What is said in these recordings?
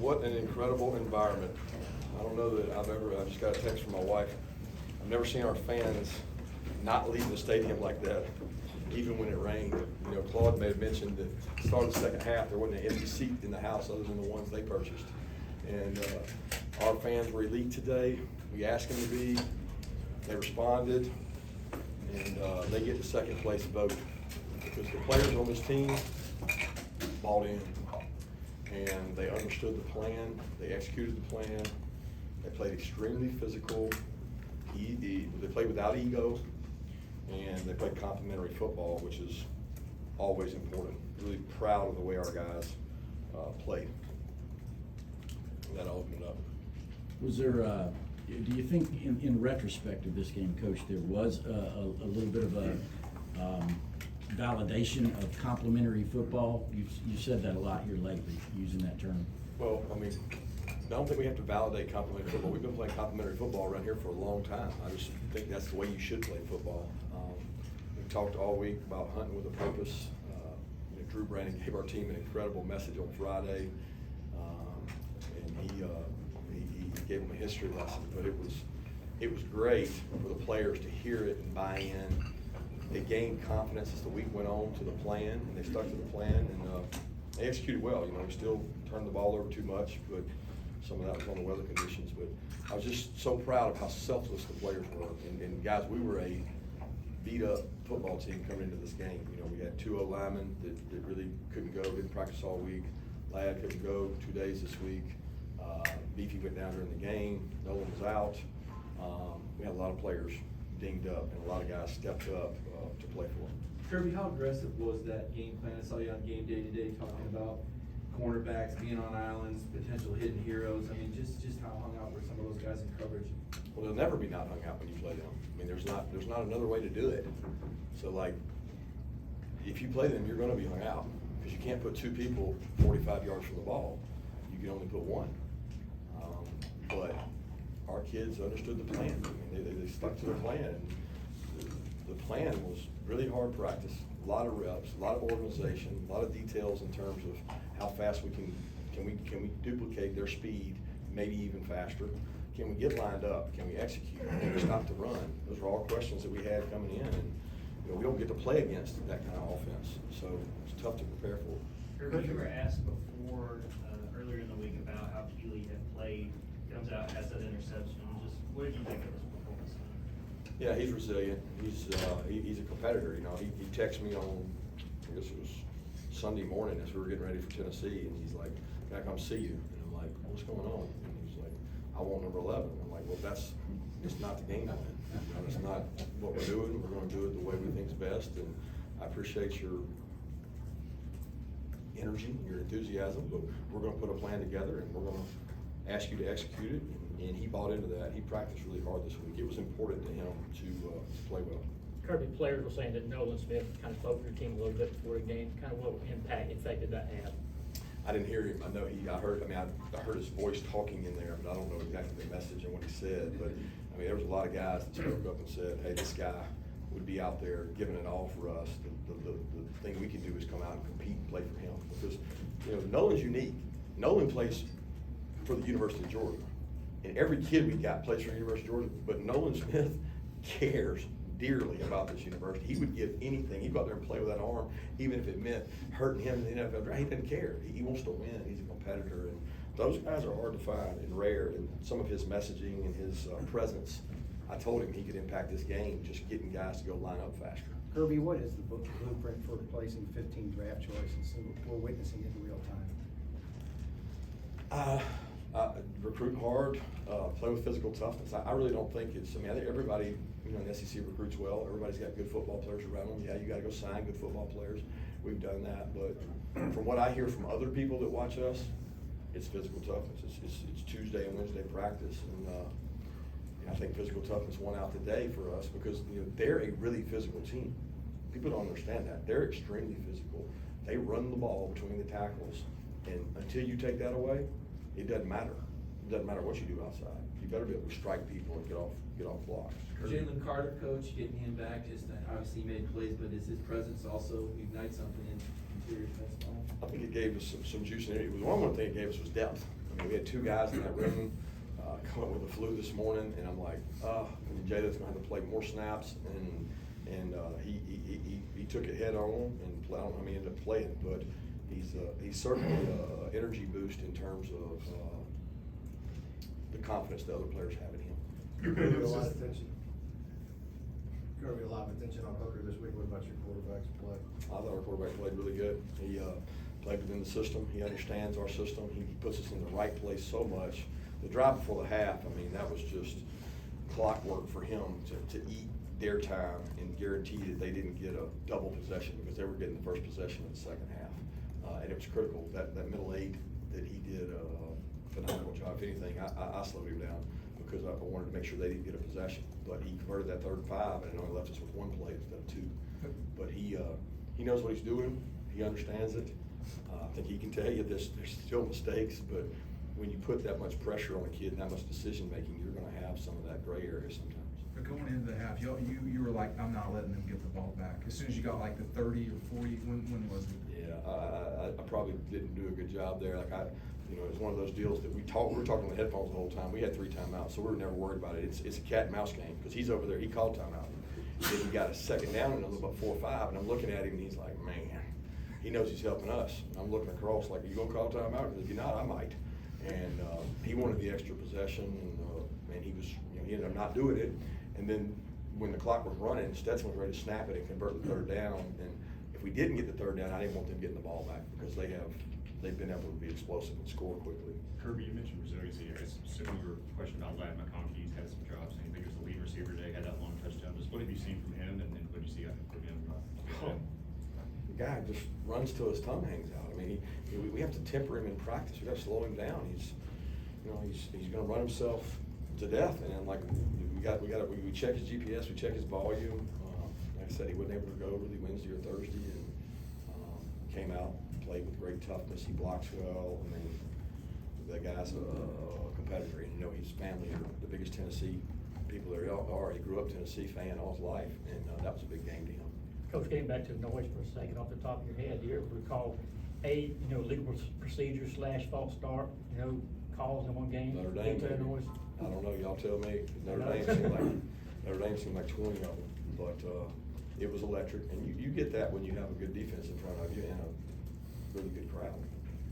What an incredible environment. I don't know that I just got a text from my wife. I've never seen our fans not leave the stadium like that, even when it rained. You know, Claude may have mentioned that at the start of the second half, there wasn't an empty seat in the house other than the ones they purchased. And our fans were elite today. We asked them to be. They responded, and they get the second place vote because the players on this team bought in, and they understood the plan. They executed the plan. They played extremely physical. They played without ego, and they played complementary football, which is always important. Really proud of the way our guys played. That'll open it up. Was there, do you think in retrospect of this game, Coach, there was a little bit of a validation of complementary football? You said that a lot here lately, using that term. Well, I mean, I don't think we have to validate complementary football. We've been playing complementary football around here for a long time. I just think that's the way you should play football. We talked all week about hunting with a purpose. You know, Drew Brandon gave our team an incredible message on Friday, and he gave them a history lesson. But it was great for the players to hear it and buy in. They gained confidence as the week went on to the plan, and they stuck to the plan, and they executed well. You know, we still turned the ball over too much, but some of that was on the weather conditions. But I was just so proud of how selfless the players were. And guys, we were a beat-up football team coming into this game. You know, we had 2 O-linemen that really couldn't go, didn't practice all week. Ladd couldn't go 2 days this week. Beefy went down during the game. Nolan was out. We had a lot of players dinged up, and a lot of guys stepped up to play for them. Kirby, how aggressive was that game plan? I saw you on Game Day today talking about cornerbacks being on islands, potential hidden heroes. I mean, just how hung out were some of those guys in coverage? Well, they'll never be not hung out when you play them. I mean, there's not another way to do it. So, like, if you play them, you're going to be hung out because you can't put 2 people 45 yards from the ball. You can only put 1. But our kids understood the plan. I mean, they stuck to the plan. The plan was really hard practice, a lot of reps, a lot of organization, a lot of details in terms of how fast we can we duplicate their speed, maybe even faster. Can we get lined up? Can we execute? Can we stop the run? Those were all questions that we had coming in, and you know, we don't get to play against that kind of offense, so it's tough to prepare for. Kirby, you were asked before earlier in the week about how Keeley had played. Comes out, has that interception. Just what did you think of his performance? Yeah, he's resilient. He's a competitor. You know, he texted me on, I guess it was Sunday morning as we were getting ready for Tennessee, and he's like, "Can I come see you?" And I'm like, "What's going on?" And he's like, "I want number 11." I'm like, "Well, that's just not the game plan. You know, it's not what we're doing. We're going to do it the way we think is best." And I appreciate your energy, your enthusiasm, but we're going to put a plan together, and we're going to ask you to execute it, and he bought into that. He practiced really hard this week. It was important to him to play well. Kirby, players were saying that Nolan Smith kind of spoke your team a little bit before the game. Kind of what effect did that have? I didn't hear him. I know I heard his voice talking in there, but I don't know exactly the message and what he said. But I mean, there was a lot of guys that spoke up and said, "Hey, this guy would be out there giving it all for us. The thing we can do is come out and compete and play for him." Because, you know, Nolan's unique. Nolan plays for the University of Georgia, and every kid we got plays for the University of Georgia, but Nolan Smith cares dearly about this university. He would give anything. He'd go out there and play with that arm, even if it meant hurting him in the NFL. He doesn't care. He wants to win. He's a competitor, and those guys are hard to find and rare. And some of his messaging and his presence, I told him he could impact this game, just getting guys to go line up faster. Kirby, what is the blueprint for replacing 15 draft choices that we're witnessing in real time? Recruit hard, play with physical toughness. I really don't think it's, I think everybody, you know, in the SEC recruits well. Everybody's got good football players around them. Yeah, you got to go sign good football players. We've done that. But from what I hear from other people that watch us, it's physical toughness. It's Tuesday and Wednesday practice. And I think physical toughness won out today for us because, you know, they're a really physical team. People don't understand that. They're extremely physical. They run the ball between the tackles. And until you take that away, it doesn't matter. It doesn't matter what you do outside. You better be able to strike people and get off blocks. Jalen Carter, coach, getting him back, just obviously he made plays, but is his presence also ignite something in interior defense line? I think it gave us some juice in it. It was one thing it gave us was depth. I And we had 2 guys in that room, come up with the flu this morning, and I'm like, Jada's gonna have to play more snaps, and he took it head on, and I don't know how he ended up playing, but he's certainly an energy boost in terms of the confidence the other players have in him. Kirby, a lot of attention. Kirby, a lot of attention on Hooker this week. What about your quarterback's play? I thought our quarterback played really good. He played within the system. He understands our system. He puts us in the right place so much. The drive before the half, I mean, that was just clockwork for him to eat their time and guarantee that they didn't get a double possession, because they were getting the first possession in the second half. And it was critical. That middle 8 that he did a phenomenal job. If anything, I slowed him down because I wanted to make sure they didn't get a possession. But he converted that 3rd and 5, and it only left us with 1 play instead of 2. But he knows what he's doing. He understands it. I think he can tell you there's still mistakes, but when you put that much pressure on a kid and that much decision making, you're going to have some of that gray area sometimes. But going into the half, you were like, I'm not letting them get the ball back. As soon as you got like the 30 or 40, when was it? Yeah, I probably didn't do a good job there. Like it's one of those deals that we were talking on the headphones the whole time. We had 3 timeouts, so we were never worried about it. It's a cat and mouse game, because he's over there. He called timeout. Then he got a 2nd down and about 4 or 5, and I'm looking at him and he's like, man, he knows he's helping us. And I'm looking across like, are you gonna call timeout? And if you're not, I might. And he wanted the extra possession, and he was, he ended up not doing it. And then when the clock was running, Stetson was ready to snap it and convert the 3rd down. And if we didn't get the 3rd down, I didn't want them getting the ball back, because they've been able to be explosive and score quickly. Kirby, you mentioned resiliency. I assume you were questioning about Ladd McConkey. He's had some drops, and I think he was the lead receiver today, had that long touchdown. Just what have you seen from him, and what did you see from him? The guy just runs till his tongue hangs out. I mean, we have to temper him in practice. We got to slow him down. He's going to run himself to death. And then we check his GPS, we check his volume. Like I said, he wasn't able to go really Wednesday or Thursday, and came out, played with great toughness. He blocks well. I mean, the guy's a competitor. And his family are the biggest Tennessee people there are. He grew up Tennessee fan all his life, and that was a big game to him. Coach, getting back to the noise for a second, off the top of your head, do you ever recall legal procedure / false start, calls in one game? Notre Dame, due to maybe. noise? I don't know, y'all tell me. Notre Dame seemed like 20 of them, but it was electric. And you get that when you have a good defense in front of you and a really good crowd.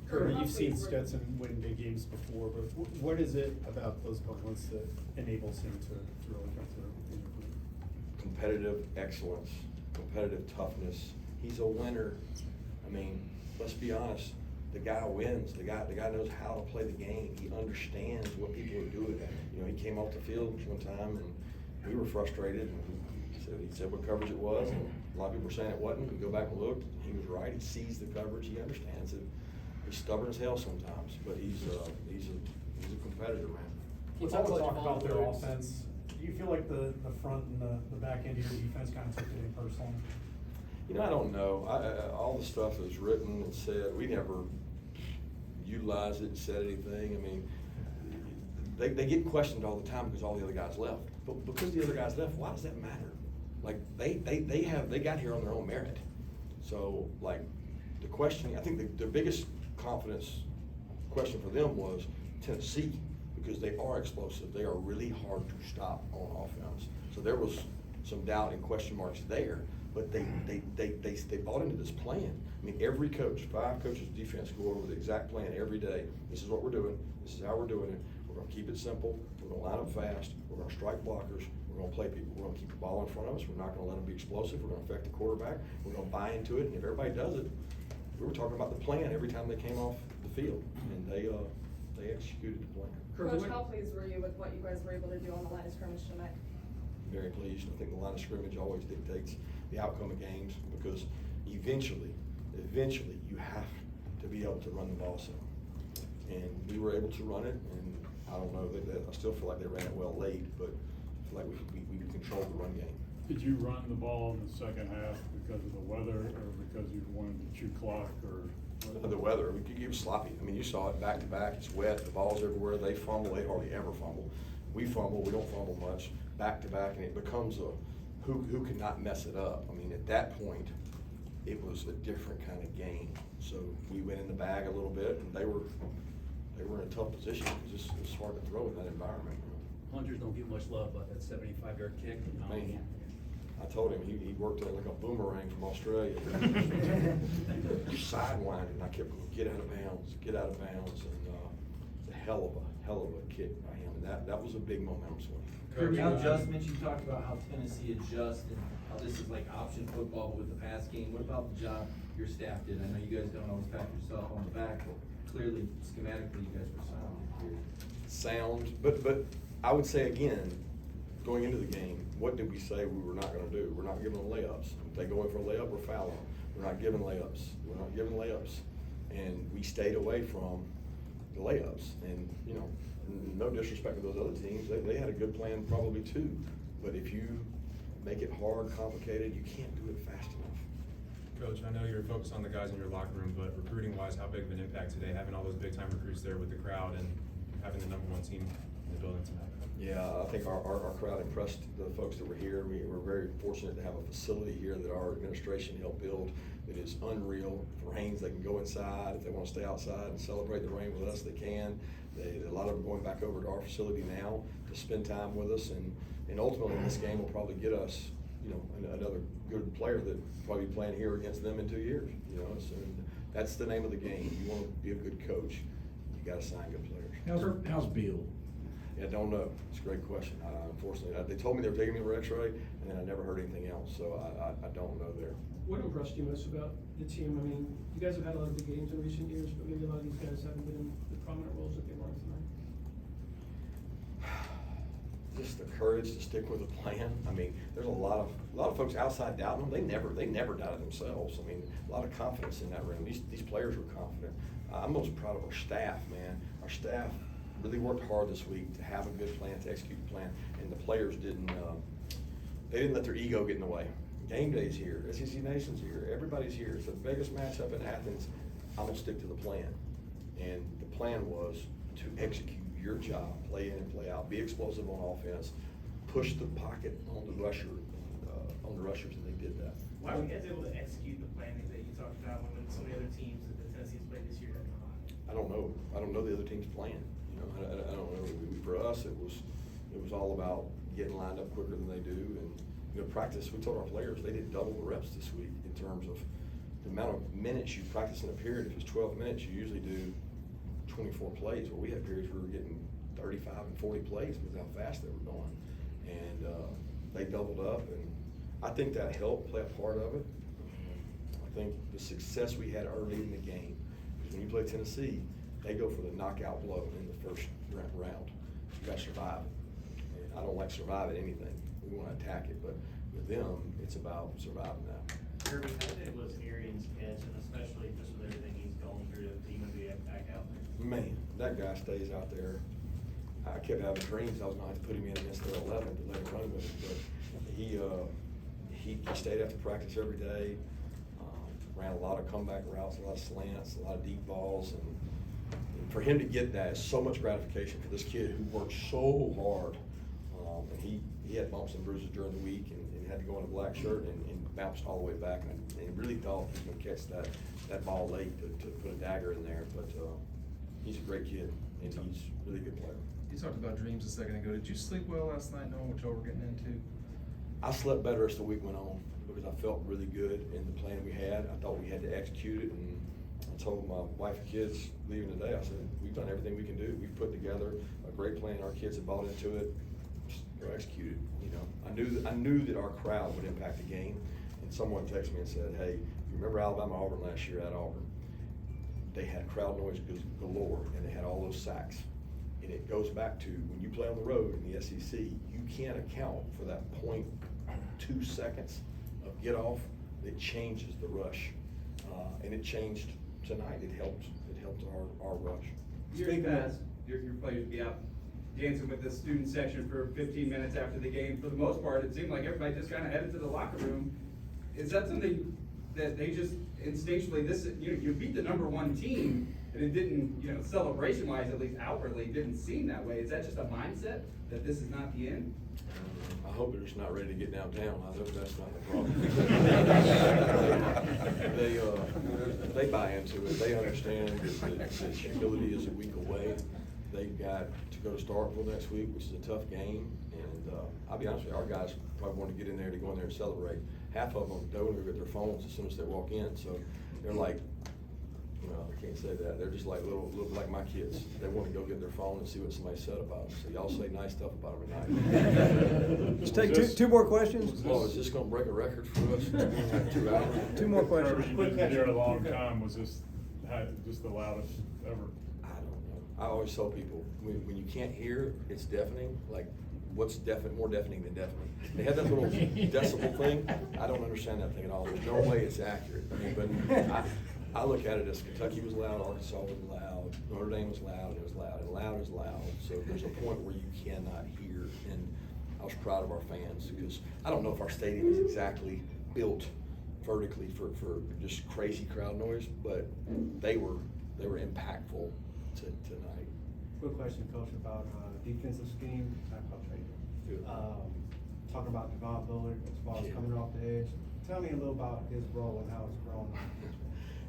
Kirby, you've seen Stetson win big games before, but what is it about those moments that enables him to really come through in your group? Competitive excellence, competitive toughness. He's a winner. I mean, let's be honest. The guy wins. The guy knows how to play the game. He understands what people are doing. He came off the field one time, and we were frustrated. And he said what coverage it was, and a lot of people were saying it wasn't. We go back and look. He was right. He sees the coverage. He understands it. He's stubborn as hell sometimes, but he's a competitor, man. With all the talk about their offense, do you feel like the front and the back end of your defense kind of took it personally? I don't know. All the stuff that's written and said, we never utilized it and said anything. I mean, they get questioned all the time because all the other guys left. But because the other guys left, why does that matter? Like, they got here on their own merit. So, like, the questioning, I think the biggest confidence question for them was Tennessee, because they are explosive. They are really hard to stop on offense. So there was some doubt and question marks there, but they bought into this plan. I mean, every coach, 5 coaches of defense go over the exact plan every day. This is what we're doing. This is how we're doing it. We're going to keep it simple. We're going to line up fast. We're going to strike blockers. We're going to play people. We're going to keep the ball in front of us. We're not going to let them be explosive. We're going to affect the quarterback. We're going to buy into it. And if everybody does it, we were talking about the plan every time they came off the field, and they executed the plan. Coach, how pleased were you with what you guys were able to do on the line of scrimmage tonight? Very pleased. I think the line of scrimmage always dictates the outcome of games, because eventually you have to be able to run the ball some. And we were able to run it, and I don't know, I still feel like they ran it well late, but I feel like we controlled the run game. Did you run the ball in the second half because of the weather, or because you wanted to chew clock, or? The weather, it was sloppy. I mean, you saw it back to back. It's wet. The ball's everywhere. They fumble. They hardly ever fumble. We fumble. We don't fumble much. Back to back, and it becomes who can not mess it up. I mean, at that point, it was a different kind of game. So we went in the bag a little bit, and they they were in a tough position because it's hard to throw in that environment. Hunters don't get much love about that 75-yard kick. Man, I told him he worked it like a boomerang from Australia. Sidewinding, I kept going, get out of bounds, get out of bounds, and it's a hell of a kick by him, and that was a big momentum swing. Kirby, how adjustments, you talked about how Tennessee adjusts and how this is like option football with the pass game. What about the job your staff did? I know you guys don't always pat yourself on the back, but clearly schematically you guys were sound here. Sound, but I would say again, going into the game, what did we say we were not gonna do? We're not giving them layups. If they go in for a layup, we're fouling. We're not giving layups. We're not giving layups. And we stayed away from the layups. And, you know, no disrespect to those other teams, they had a good plan probably too. But if you make it hard, complicated, you can't do it fast enough. Coach, I know you're focused on the guys in your locker room, but recruiting-wise, how big of an impact today, having all those big-time recruits there with the crowd and having the #1 team in the building tonight? Yeah, I think our crowd impressed the folks that were here. We're very fortunate to have a facility here that our administration helped build that is unreal. For Haynes, they can go inside. If they want to stay outside and celebrate the rain with us, they can. A lot of them are going back over to our facility now to spend time with us, and ultimately this game will probably get us, you know, another good player that probably be playing here against them in 2 years. You know, so that's the name of the game. You want to be a good coach, you got to sign good players. How's Bill? Yeah, don't know. It's a great question. Unfortunately, they told me they were taking me for X-ray, and then I never heard anything else. So I don't know there. What impressed you most about the team? I mean, you guys have had a lot of big games in recent years, but maybe a lot of these guys haven't been in the prominent roles that they were tonight. Just the courage to stick with the plan. I mean, there's a lot of folks outside doubting them. They never doubted themselves. I mean, a lot of confidence in that room. These players were confident. I'm most proud of our staff, man. Our staff really worked hard this week to have a good plan, to execute the plan, and the players didn't let their ego get in the way. Game day's here, SEC Nation's here, everybody's here. It's the biggest matchup in Athens. I'm gonna stick to the plan. And the plan was to execute your job, play in and play out, be explosive on offense, push the pocket on the rushers, and they did that. Why were you guys able to execute the plan that you talked about when some of the other teams that the Tennessee's played this year have not? I don't know. I don't know the other team's plan. You know, I don't know. For us, it was all about getting lined up quicker than they do, and you know, practice. We told our players they did double the reps this week in terms of the amount of minutes you practice in a period. If it's 12 minutes, you usually do 24 plays. Well, we had periods where we were getting 35 and 40 plays because how fast they were going, and they doubled up, and I think that helped play a part of it. I think the success we had early in the game, because when you play Tennessee, they go for the knockout blow in the first round. You got to survive it. And I don't like surviving anything. We want to attack it, but with them, it's about surviving that. Kirby, how big was Arian's catch, and especially just with everything he's gone through, to even be back out there? Man, that guy stays out there. I kept having dreams I was going to have to put him in against their 11 to let him run with it, but he stayed after practice every day, ran a lot of comeback routes, a lot of slants, a lot of deep balls, and for him to get that is so much gratification for this kid who worked so hard. And he had bumps and bruises during the week and had to go in a black shirt and bounced all the way back, and really thought he was going to catch that ball late to put a dagger in there, but he's a great kid, and he's a really good player. You talked about dreams a second ago. Did you sleep well last night knowing what y'all were getting into? I slept better as the week went on because I felt really good in the plan we had. I thought we had to execute it, and I told my wife and kids leaving today, I said, we've done everything we can do. We've put together a great plan. Our kids have bought into it. Just go execute it. You know, I knew that our crowd would impact the game, and someone texted me and said, hey, you remember Alabama-Auburn last year at Auburn? They had crowd noise galore, and they had all those sacks. And it goes back to when you play on the road in the SEC, you can't account for that 0.2 seconds of get off. It changes the rush, and it changed tonight. It helped our rush. Years past, your players would be out dancing with the student section for 15 minutes after the game. For the most part, it seemed like everybody just kind of headed to the locker room. Is that something that they just instinctually, you beat the #1 team, And it didn't, you know, celebration-wise, at least outwardly, didn't seem that way. Is that just a mindset that this is not the end? I hope they're just not ready to get downtown. I know that's not the problem. They buy into it. They understand that humility is a week away. They've got to go to Starkville next week, which is a tough game. And I'll be honest with you, our guys probably want to get in there to go in there and celebrate. Half of them don't even get their phones as soon as they walk in. So they're like, well, I can't say that. They're just like little like my kids. They want to go get their phone and see what somebody said about them. So y'all say nice stuff about them tonight. Let's take two more questions. Oh, is this gonna break a record for us? 2 hours? Two more questions. You've been here a long time, was this just the loudest ever? I don't know. I always tell people, when you can't hear, it's deafening. Like, what's more deafening than deafening? They have that little decibel thing. I don't understand that thing at all. There's no way it's accurate. I mean, but I look at it as Kentucky was loud, Arkansas was loud, Notre Dame was loud, it was loud, and loud is loud. So there's a point where you cannot hear, and I was proud of our fans because I don't know if our stadium is exactly built vertically for just crazy crowd noise, but they were impactful tonight. Quick question, Coach, about defensive scheme. Talking about Devon Bullard as far as coming off the edge. Tell me a little about his role and how it's grown.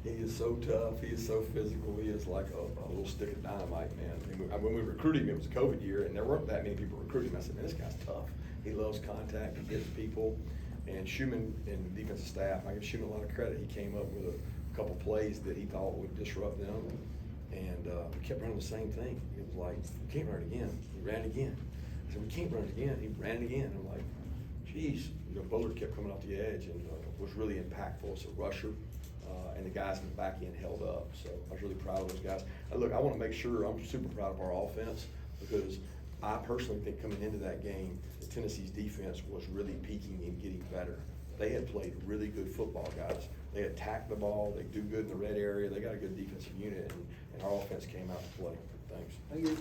He is so tough. He is so physical. He is like a little stick of dynamite, man. And when we recruited him, it was a COVID year, and there weren't that many people recruiting him. I said, man, this guy's tough. He loves contact. He gets people. And Schumann and the defensive staff, I give Schumann a lot of credit. He came up with a couple plays that he thought would disrupt them, and we kept running the same thing. It was like, we can't run it again. He ran it again. I said, we can't run it again. He ran it again. I'm like, geez. Bullard kept coming off the edge and was really impactful as a rusher. And the guys in the back end held up. So I was really proud of those guys. Look, I want to make sure I'm super proud of our offense because I personally think coming into that game, Tennessee's defense was really peaking and getting better. They had played really good football, guys. They attacked the ball. They do good in the red area. They got a good defensive unit, and our offense came out to play. Thanks. Thank you.